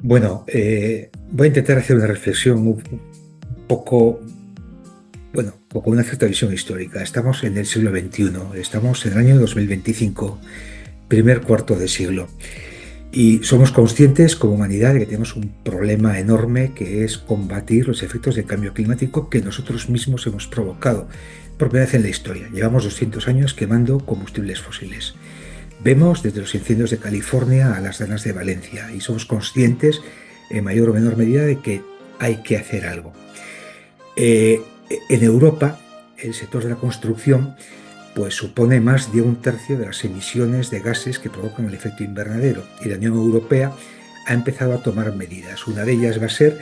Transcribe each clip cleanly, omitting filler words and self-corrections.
Voy a intentar hacer una reflexión un poco, con una cierta visión histórica. Estamos en el siglo XXI, estamos en el año 2025, primer cuarto de siglo, y somos conscientes como humanidad de que tenemos un problema enorme que es combatir los efectos del cambio climático que nosotros mismos hemos provocado por primera vez en la historia. Llevamos 200 años quemando combustibles fósiles. Vemos desde los incendios de California a las danas de Valencia y somos conscientes en mayor o menor medida de que hay que hacer algo. Eh, en Europa, el sector de la construcción pues supone más de un tercio de las emisiones de gases que provocan el efecto invernadero, y la Unión Europea ha empezado a tomar medidas. Una de ellas va a ser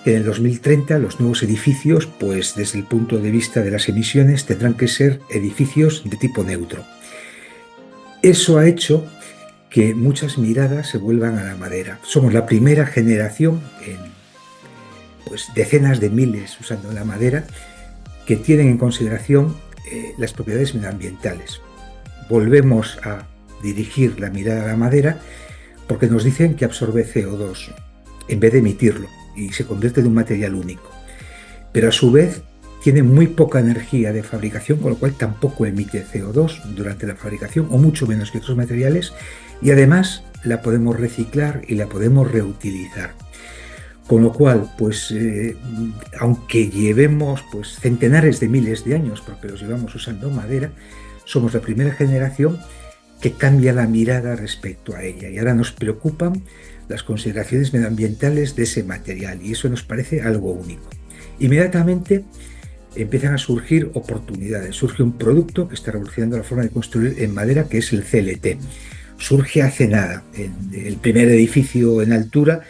que en el 2030 los nuevos edificios, pues desde el punto de vista de las emisiones, tendrán que ser edificios de tipo neutro. Eso ha hecho que muchas miradas se vuelvan a la madera. Somos la primera generación en decenas de miles usando la madera que tienen en consideración las propiedades medioambientales. Volvemos a dirigir la mirada a la madera porque nos dicen que absorbe CO2 en vez de emitirlo y se convierte en un material único. Pero a su vez tiene muy poca energía de fabricación, con lo cual tampoco emite CO2 durante la fabricación, o mucho menos que otros materiales, y además la podemos reciclar y la podemos reutilizar. Con lo cual, aunque llevemos centenares de miles de años, porque los llevamos usando madera, somos la primera generación que cambia la mirada respecto a ella. Y ahora nos preocupan las consideraciones medioambientales de ese material, y eso nos parece algo único. Inmediatamente empiezan a surgir oportunidades. Surge un producto que está revolucionando la forma de construir en madera, que es el CLT. Surge hace nada. El primer edificio en altura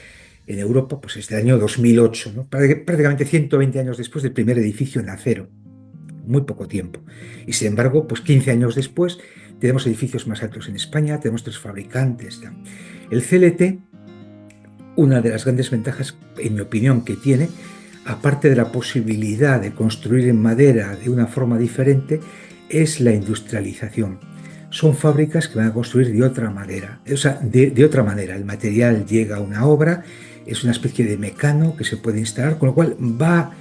en Europa es del año 2008, ¿no? Prácticamente 120 años después del primer edificio en acero. Muy poco tiempo. Y sin embargo, 15 años después, tenemos edificios más altos en España, tenemos 3 fabricantes. El CLT, una de las grandes ventajas, en mi opinión, que tiene, aparte de la posibilidad de construir en madera de una forma diferente, es la industrialización. Son fábricas que van a construir de otra manera. De otra manera. El material llega a una obra, es una especie de mecano que se puede instalar, con lo cual va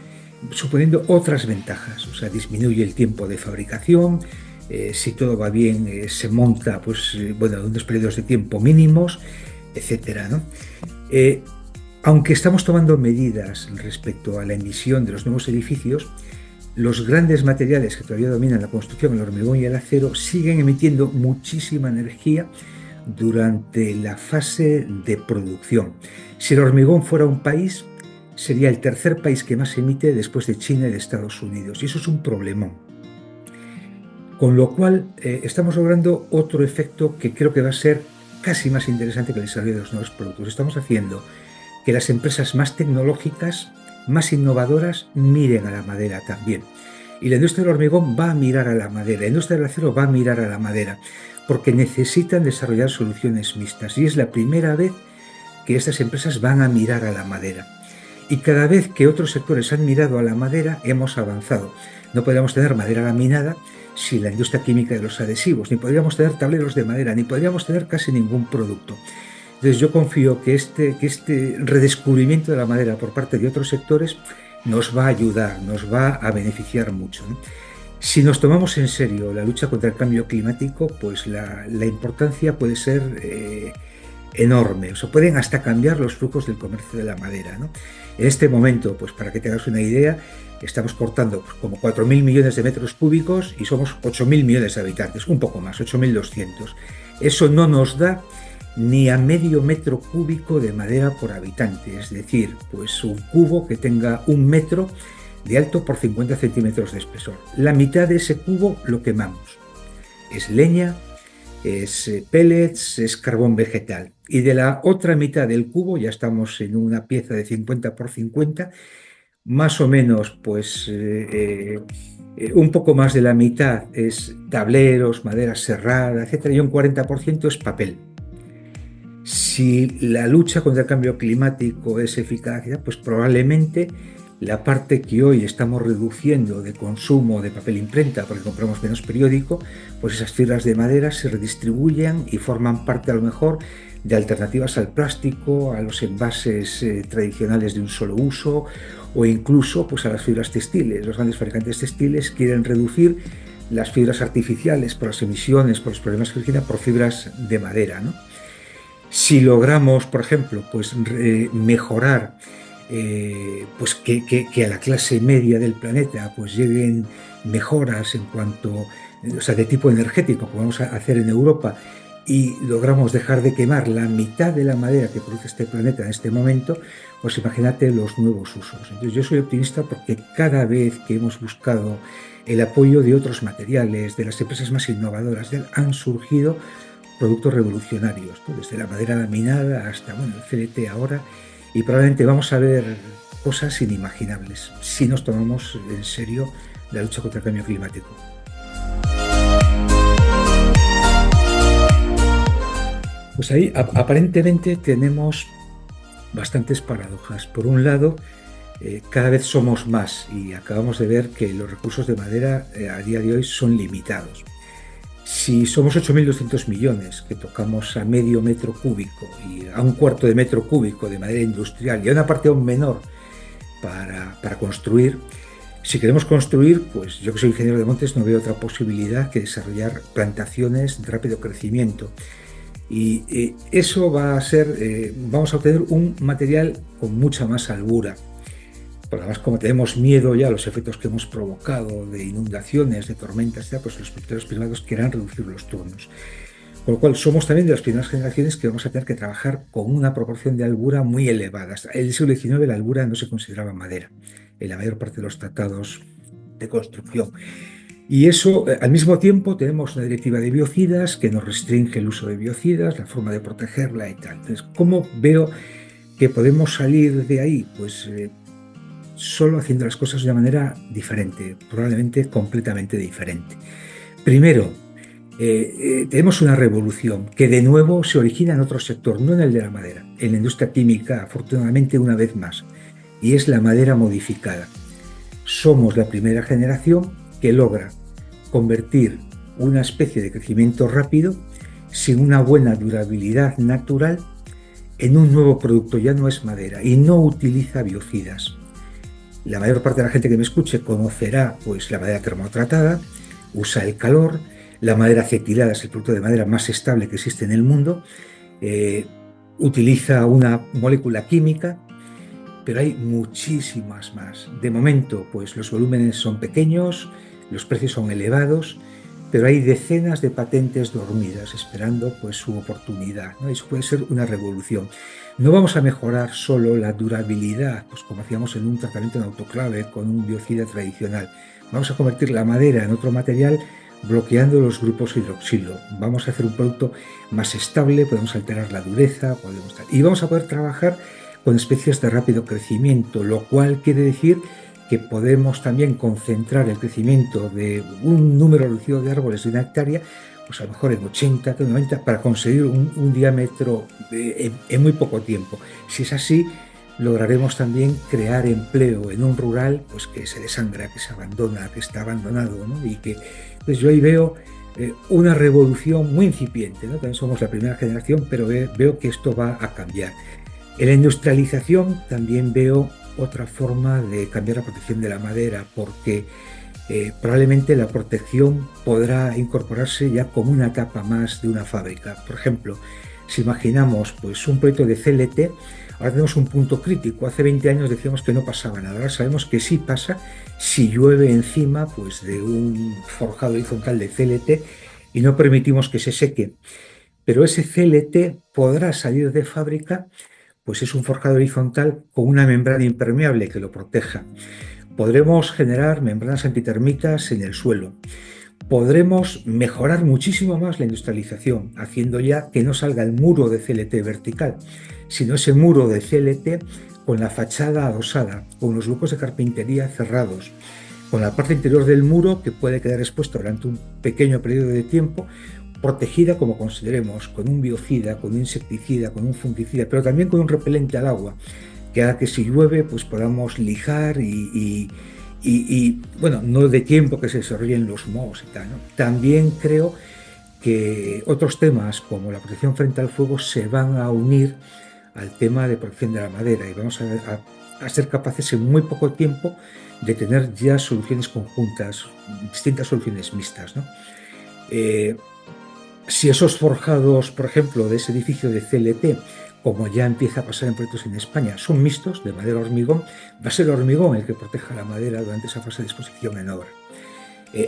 suponiendo otras ventajas. Disminuye el tiempo de fabricación, si todo va bien, se monta en unos periodos de tiempo mínimos, etcétera, ¿no? Aunque estamos tomando medidas respecto a la emisión de los nuevos edificios, los grandes materiales que todavía dominan la construcción, el hormigón y el acero, siguen emitiendo muchísima energía durante la fase de producción. Si el hormigón fuera un país, sería el tercer país que más emite después de China y de Estados Unidos, y eso es un problemón. Con lo cual, estamos logrando otro efecto que creo que va a ser casi más interesante que el desarrollo de los nuevos productos. Estamos haciendo que las empresas más tecnológicas, más innovadoras, miren a la madera también. Y la industria del hormigón va a mirar a la madera, la industria del acero va a mirar a la madera, porque necesitan desarrollar soluciones mixtas. Y es la primera vez que estas empresas van a mirar a la madera. Y cada vez que otros sectores han mirado a la madera, hemos avanzado. No podríamos tener madera laminada sin la industria química de los adhesivos, ni podríamos tener tableros de madera, ni podríamos tener casi ningún producto. Entonces yo confío que este redescubrimiento de la madera por parte de otros sectores nos va a ayudar, nos va a beneficiar mucho, ¿no? Si nos tomamos en serio la lucha contra el cambio climático, la importancia puede ser enorme. Pueden hasta cambiar los flujos del comercio de la madera, ¿no? En este momento, para que te hagas una idea, estamos cortando como 4.000 millones de metros cúbicos y somos 8.000 millones de habitantes, un poco más, 8.200. Eso no nos da ni a medio metro cúbico de madera por habitante, es decir, un cubo que tenga 1 metro de alto por 50 centímetros de espesor. La mitad de ese cubo lo quemamos. Es leña, es pellets, es carbón vegetal. Y de la otra mitad del cubo, ya estamos en una pieza de 50 por 50, más o menos, un poco más de la mitad es tableros, madera serrada, etcétera, y un 40% es papel. Si la lucha contra el cambio climático es eficaz, probablemente la parte que hoy estamos reduciendo de consumo de papel imprenta porque compramos menos periódico, esas fibras de madera se redistribuyan y forman parte a lo mejor de alternativas al plástico, a los envases tradicionales de un solo uso o incluso pues, a las fibras textiles. Los grandes fabricantes textiles quieren reducir las fibras artificiales por las emisiones, por los problemas que origina, por fibras de madera, ¿no? Si logramos, por ejemplo, pues, mejorar pues que a la clase media del planeta pues lleguen mejoras en cuanto, o sea, de tipo energético, como vamos a hacer en Europa, y logramos dejar de quemar la mitad de la madera que produce este planeta en este momento, pues imagínate los nuevos usos. Entonces yo soy optimista porque cada vez que hemos buscado el apoyo de otros materiales, de las empresas más innovadoras, han surgido productos revolucionarios, ¿no? Desde la madera laminada hasta bueno, el CLT ahora, y probablemente vamos a ver cosas inimaginables si nos tomamos en serio la lucha contra el cambio climático. Pues ahí aparentemente tenemos bastantes paradojas. Por un lado, cada vez somos más y acabamos de ver que los recursos de madera a día de hoy son limitados. Si somos 8.200 millones que tocamos a medio metro cúbico y a un cuarto de metro cúbico de madera industrial y a una parte aún menor para construir, si queremos construir, pues yo que soy ingeniero de montes no veo otra posibilidad que desarrollar plantaciones de rápido crecimiento. Y eso va a ser, vamos a obtener un material con mucha más albura. Porque además, como tenemos miedo ya a los efectos que hemos provocado de inundaciones, de tormentas, pues los propietarios privados querrán reducir los turnos. Con lo cual, somos también de las primeras generaciones que vamos a tener que trabajar con una proporción de albura muy elevada. Hasta el siglo XIX la albura no se consideraba madera en la mayor parte de los tratados de construcción. Y eso, al mismo tiempo, tenemos una directiva de biocidas que nos restringe el uso de biocidas, la forma de protegerla y tal. Entonces, ¿cómo veo que podemos salir de ahí? Pues solo haciendo las cosas de una manera diferente, probablemente completamente diferente. Primero, tenemos una revolución que de nuevo se origina en otro sector, no en el de la madera, en la industria química, afortunadamente una vez más, y es la madera modificada. Somos la primera generación que logra convertir una especie de crecimiento rápido sin una buena durabilidad natural en un nuevo producto. Ya no es madera y no utiliza biocidas. La mayor parte de la gente que me escuche conocerá pues, la madera termotratada, usa el calor, la madera acetilada es el producto de madera más estable que existe en el mundo, utiliza una molécula química, pero hay muchísimas más. De momento, pues los volúmenes son pequeños, los precios son elevados, pero hay decenas de patentes dormidas esperando pues, su oportunidad, ¿no? Eso puede ser una revolución. No vamos a mejorar solo la durabilidad, pues como hacíamos en un tratamiento en autoclave con un biocida tradicional. Vamos a convertir la madera en otro material bloqueando los grupos hidroxilo. Vamos a hacer un producto más estable, podemos alterar la dureza, y vamos a poder trabajar con especies de rápido crecimiento, lo cual quiere decir que podemos también concentrar el crecimiento de un número reducido de árboles de una hectárea, pues a lo mejor en 80, 90, para conseguir un diámetro en muy poco tiempo. Si es así, lograremos también crear empleo en un rural pues que se desangra, que se abandona, que está abandonado, ¿no? Y que pues yo ahí veo una revolución muy incipiente, ¿no? También somos la primera generación, pero veo que esto va a cambiar. En la industrialización también veo otra forma de cambiar la protección de la madera, porque probablemente la protección podrá incorporarse ya como una capa más de una fábrica. Por ejemplo, si imaginamos pues, un proyecto de CLT, ahora tenemos un punto crítico. Hace 20 años decíamos que no pasaba nada, ahora sabemos que sí pasa si llueve encima pues, de un forjado horizontal de CLT y no permitimos que se seque. Pero ese CLT podrá salir de fábrica, pues es un forjado horizontal con una membrana impermeable que lo proteja. Podremos generar membranas antitérmicas en el suelo. Podremos mejorar muchísimo más la industrialización, haciendo ya que no salga el muro de CLT vertical, sino ese muro de CLT con la fachada adosada, con los huecos de carpintería cerrados, con la parte interior del muro que puede quedar expuesto durante un pequeño periodo de tiempo, protegida como consideremos, con un biocida, con un insecticida, con un fungicida, pero también con un repelente al agua, que haga que si llueve pues podamos lijar y bueno, no de tiempo que se desarrollen los mohos y tal, ¿no? También creo que otros temas como la protección frente al fuego se van a unir al tema de protección de la madera y vamos a ser capaces en muy poco tiempo de tener ya soluciones conjuntas, distintas soluciones mixtas, ¿no? Eh, si esos forjados, por ejemplo, de ese edificio de CLT, como ya empieza a pasar en proyectos en España, son mixtos de madera hormigón, va a ser el hormigón el que proteja la madera durante esa fase de exposición en obra.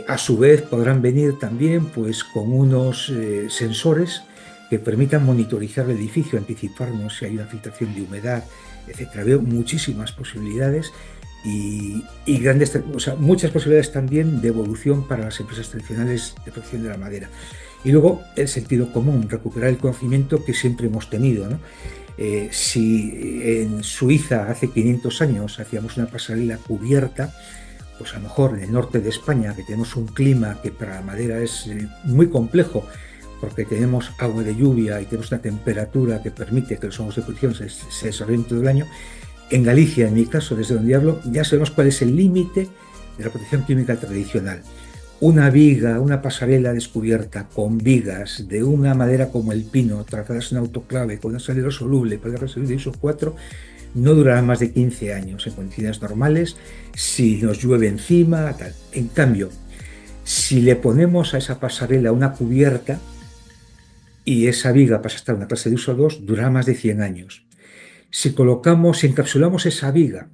A su vez podrán venir también pues, con unos sensores que permitan monitorizar el edificio, anticiparnos si hay una filtración de humedad, etc. Veo muchísimas posibilidades y grandes, o sea, muchas posibilidades también de evolución para las empresas tradicionales de protección de la madera. Y luego el sentido común, recuperar el conocimiento que siempre hemos tenido, ¿no? Si en Suiza hace 500 años hacíamos una pasarela cubierta, pues a lo mejor en el norte de España, que tenemos un clima que para la madera es muy complejo, porque tenemos agua de lluvia y tenemos una temperatura que permite que los hongos de producción se desarrollen todo el año, en Galicia, en mi caso, desde donde hablo, ya sabemos cuál es el límite de la protección química tradicional. Una viga, una pasarela descubierta con vigas de una madera como el pino, tratadas en autoclave, con un acero soluble, para resistir de ISO 4, no durará más de 15 años en condiciones normales, si nos llueve encima, tal. En cambio, si le ponemos a esa pasarela una cubierta y esa viga pasa a estar en una clase de uso 2, durará más de 100 años. Si encapsulamos esa viga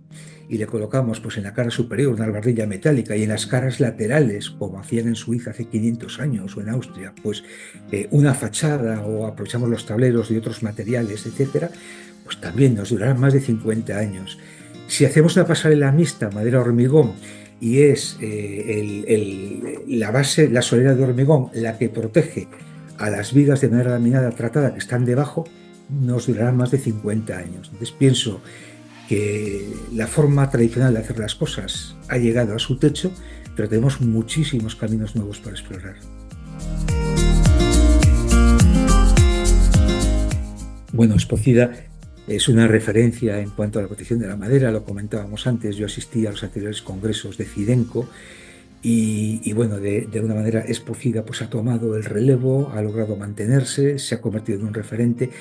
y le colocamos pues, en la cara superior una albardilla metálica y en las caras laterales, como hacían en Suiza hace 500 años o en Austria, pues una fachada o aprovechamos los tableros de otros materiales, etcétera, pues también nos durará más de 50 años. Si hacemos una pasarela mixta, madera-hormigón, y es la base, la solera de hormigón, la que protege a las vigas de madera laminada tratada que están debajo, nos durarán más de 50 años. Entonces pienso que la forma tradicional de hacer las cosas ha llegado a su techo, pero tenemos muchísimos caminos nuevos para explorar. Bueno, Esposida es una referencia en cuanto a la protección de la madera, lo comentábamos antes, yo asistí a los anteriores congresos de Fidenco y bueno, de una manera Esposida pues ha tomado el relevo, ha logrado mantenerse, se ha convertido en un referente.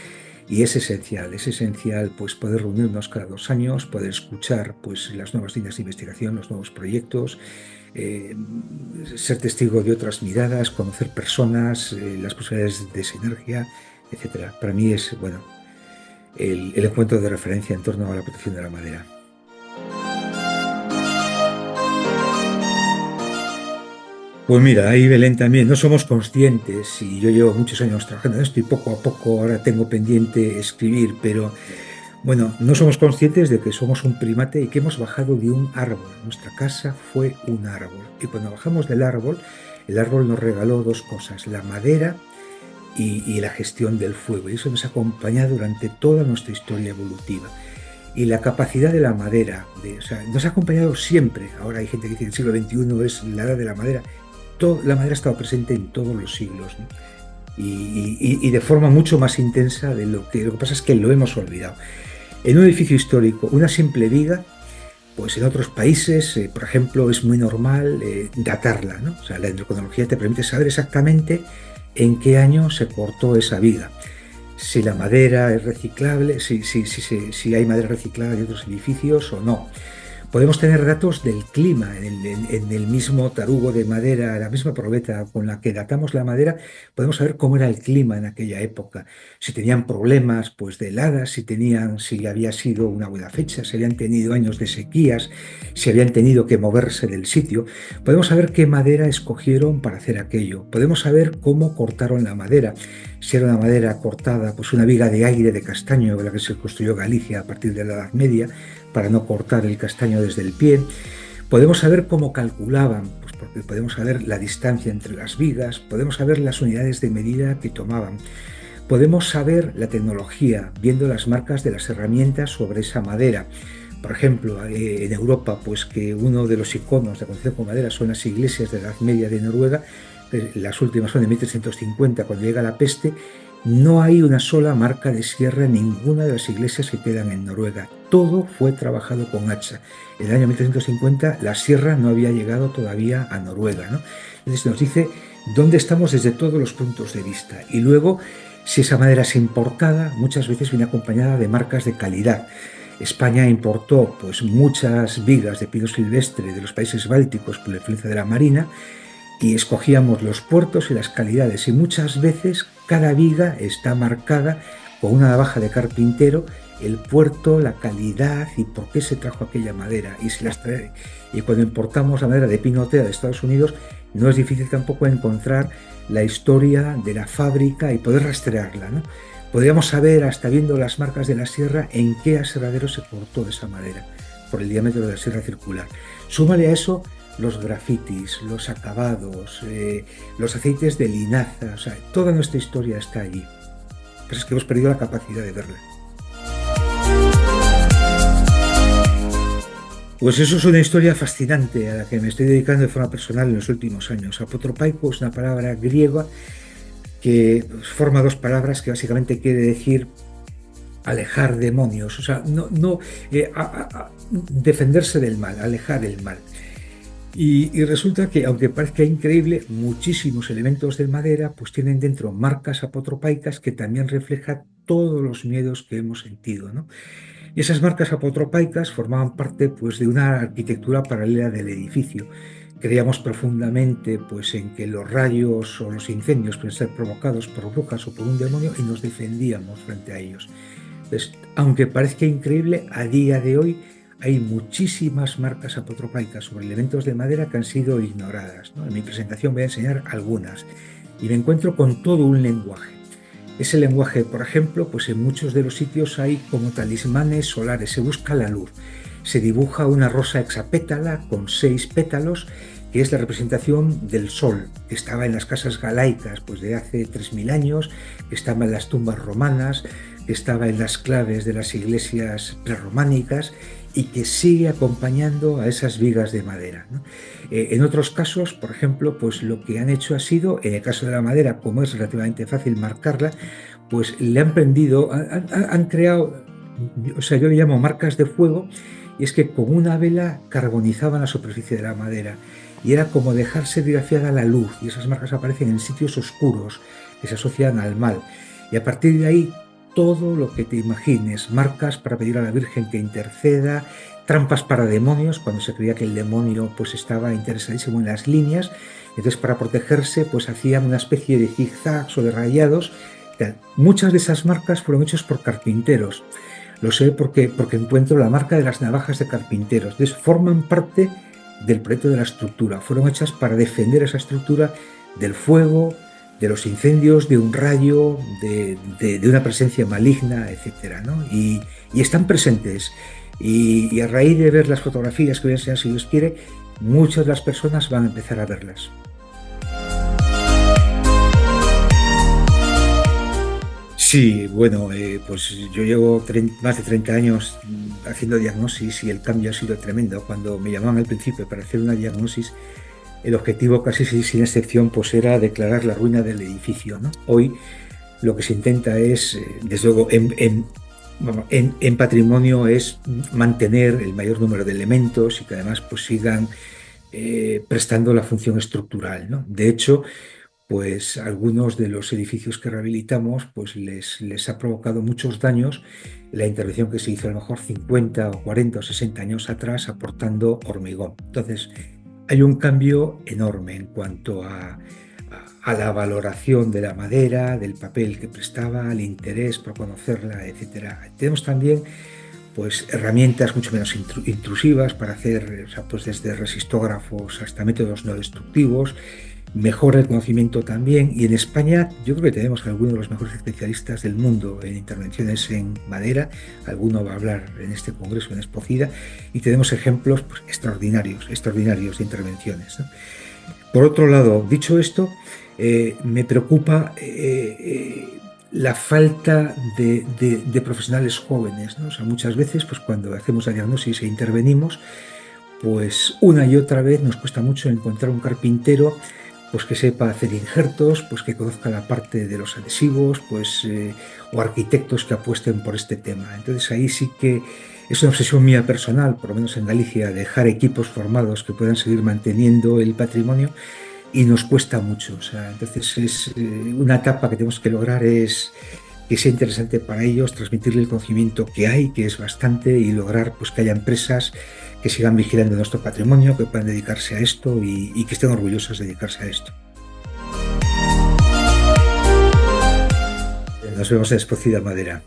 Y es esencial pues, poder reunirnos cada 2 años, poder escuchar pues, las nuevas líneas de investigación, los nuevos proyectos, ser testigo de otras miradas, conocer personas, las posibilidades de sinergia, etc. Para mí es bueno, el encuentro de referencia en torno a la protección de la madera. Pues mira, ahí Belén también, no somos conscientes, y yo llevo muchos años trabajando en esto y poco a poco ahora tengo pendiente escribir, pero bueno, no somos conscientes de que somos un primate y que hemos bajado de un árbol. Nuestra casa fue un árbol. Y cuando bajamos del árbol, el árbol nos regaló 2 cosas, la madera y la gestión del fuego. Y eso nos ha acompañado durante toda nuestra historia evolutiva. Y la capacidad de la madera, o sea, nos ha acompañado siempre. Ahora hay gente que dice que el siglo XXI es la edad de la madera. La madera ha estado presente en todos los siglos, ¿no? Y de forma mucho más intensa de lo que pasa es que lo hemos olvidado. En un edificio histórico, una simple viga, pues en otros países, por ejemplo, es muy normal datarla, ¿no? O sea, la dendrocronología te permite saber exactamente en qué año se cortó esa viga. Si la madera es reciclable, si hay madera reciclada de otros edificios o no. Podemos tener datos del clima en el mismo tarugo de madera, la misma probeta con la que datamos la madera, podemos saber cómo era el clima en aquella época, si tenían problemas pues, de heladas, si había sido una buena fecha, si habían tenido años de sequías, si habían tenido que moverse del sitio. Podemos saber qué madera escogieron para hacer aquello, podemos saber cómo cortaron la madera, si era una madera cortada, pues una viga de aire de castaño, la que se construyó Galicia a partir de la Edad Media, para no cortar el castaño desde el pie. Podemos saber cómo calculaban, pues porque podemos saber la distancia entre las vigas, podemos saber las unidades de medida que tomaban, podemos saber la tecnología, viendo las marcas de las herramientas sobre esa madera. Por ejemplo, en Europa, pues que uno de los iconos de la construcción con madera son las iglesias de la Edad Media de Noruega. Las últimas son de 1350, cuando llega la peste, No hay una sola marca de sierra en ninguna de las iglesias que quedan en Noruega. Todo fue trabajado con hacha. En el año 1350 la sierra no había llegado todavía a Noruega, ¿no? Entonces nos dice dónde estamos desde todos los puntos de vista. Y luego, si esa madera es importada, muchas veces viene acompañada de marcas de calidad. España importó pues muchas vigas de pino silvestre de los países bálticos por la influencia de la marina, y escogíamos los puertos y las calidades, y muchas veces cada viga está marcada con una navaja de carpintero, el puerto, la calidad y por qué se trajo aquella madera. Y cuando importamos la madera de pinotea de Estados Unidos, no es difícil tampoco encontrar la historia de la fábrica y poder rastrearla, ¿no? Podríamos saber, hasta viendo las marcas de la sierra, en qué aserradero se cortó esa madera, por el diámetro de la sierra circular. Súmale a eso los grafitis, los acabados, los aceites de linaza, o sea, toda nuestra historia está allí. Pero es que hemos perdido la capacidad de verla. Pues eso es una historia fascinante a la que me estoy dedicando de forma personal en los últimos años. Apotropaiko es una palabra griega que forma dos palabras que básicamente quiere decir alejar demonios, o sea, defenderse del mal, alejar el mal. Y resulta que, aunque parezca increíble, muchísimos elementos de madera pues tienen dentro marcas apotropaicas que también reflejan todos los miedos que hemos sentido, ¿no? Y esas marcas apotropaicas formaban parte pues, de una arquitectura paralela del edificio. Creíamos profundamente pues, en que los rayos o los incendios pueden ser provocados por brujas o por un demonio, y nos defendíamos frente a ellos. Entonces, aunque parezca increíble, a día de hoy hay muchísimas marcas apotropaicas sobre elementos de madera que han sido ignoradas, ¿no? En mi presentación voy a enseñar algunas y me encuentro con todo un lenguaje. Ese lenguaje, por ejemplo, pues en muchos de los sitios hay como talismanes solares, se busca la luz, se dibuja una rosa hexapétala con 6 pétalos, que es la representación del sol, que estaba en las casas galaicas pues de hace 3000 años, que estaba en las tumbas romanas, que estaba en las claves de las iglesias prerrománicas y que sigue acompañando a esas vigas de madera, ¿no? En otros casos, por ejemplo, pues lo que han hecho ha sido, en el caso de la madera, como es relativamente fácil marcarla, pues le han prendido, han creado, o sea, yo le llamo marcas de fuego, y es que con una vela carbonizaban la superficie de la madera y era como dejar serigrafiada la luz, y esas marcas aparecen en sitios oscuros que se asocian al mal, y a partir de ahí todo lo que te imagines, marcas para pedir a la Virgen que interceda, trampas para demonios, cuando se creía que el demonio pues estaba interesadísimo en las líneas, entonces para protegerse pues hacían una especie de zigzags o de rayados. Muchas de esas marcas fueron hechas por carpinteros, lo sé porque encuentro la marca de las navajas de carpinteros, entonces forman parte del proyecto de la estructura, fueron hechas para defender esa estructura del fuego, de los incendios, de un rayo, de una presencia maligna, etcétera, ¿no? Y están presentes. Y a raíz de ver las fotografías que voy a enseñar, si Dios quiere, muchas de las personas van a empezar a verlas. Sí, bueno, pues yo llevo más de 30 años haciendo diagnosis y el cambio ha sido tremendo. Cuando me llamaban al principio para hacer una diagnosis, el objetivo casi sin excepción pues era declarar la ruina del edificio, ¿no? Hoy lo que se intenta es, desde luego, en patrimonio es mantener el mayor número de elementos y que además pues sigan prestando la función estructural, ¿no? De hecho, pues algunos de los edificios que rehabilitamos pues les ha provocado muchos daños la intervención que se hizo a lo mejor 50 o 40 o 60 años atrás aportando hormigón. Entonces, hay un cambio enorme en cuanto a la valoración de la madera, del papel que prestaba, al interés por conocerla, etc. Tenemos también pues, herramientas mucho menos intrusivas para hacer, o sea, pues desde resistógrafos hasta métodos no destructivos, mejora el conocimiento también, y en España yo creo que tenemos algunos de los mejores especialistas del mundo en intervenciones en madera. Alguno va a hablar en este congreso en Expocida y tenemos ejemplos pues, extraordinarios de intervenciones, ¿no? Por otro lado, dicho esto, me preocupa la falta de profesionales jóvenes, ¿no? O sea, muchas veces pues, cuando hacemos la diagnosis e intervenimos, pues una y otra vez nos cuesta mucho encontrar un carpintero pues que sepa hacer injertos, pues que conozca la parte de los adhesivos, o arquitectos que apuesten por este tema. Entonces ahí sí que es una obsesión mía personal, por lo menos en Galicia, dejar equipos formados que puedan seguir manteniendo el patrimonio y nos cuesta mucho. O sea, entonces es una etapa que tenemos que lograr es que sea interesante para ellos, transmitirle el conocimiento que hay, que es bastante, y lograr pues que haya empresas que sigan vigilando nuestro patrimonio, que puedan dedicarse a esto y que estén orgullosos de dedicarse a esto. Nos vemos en Escocida Madera.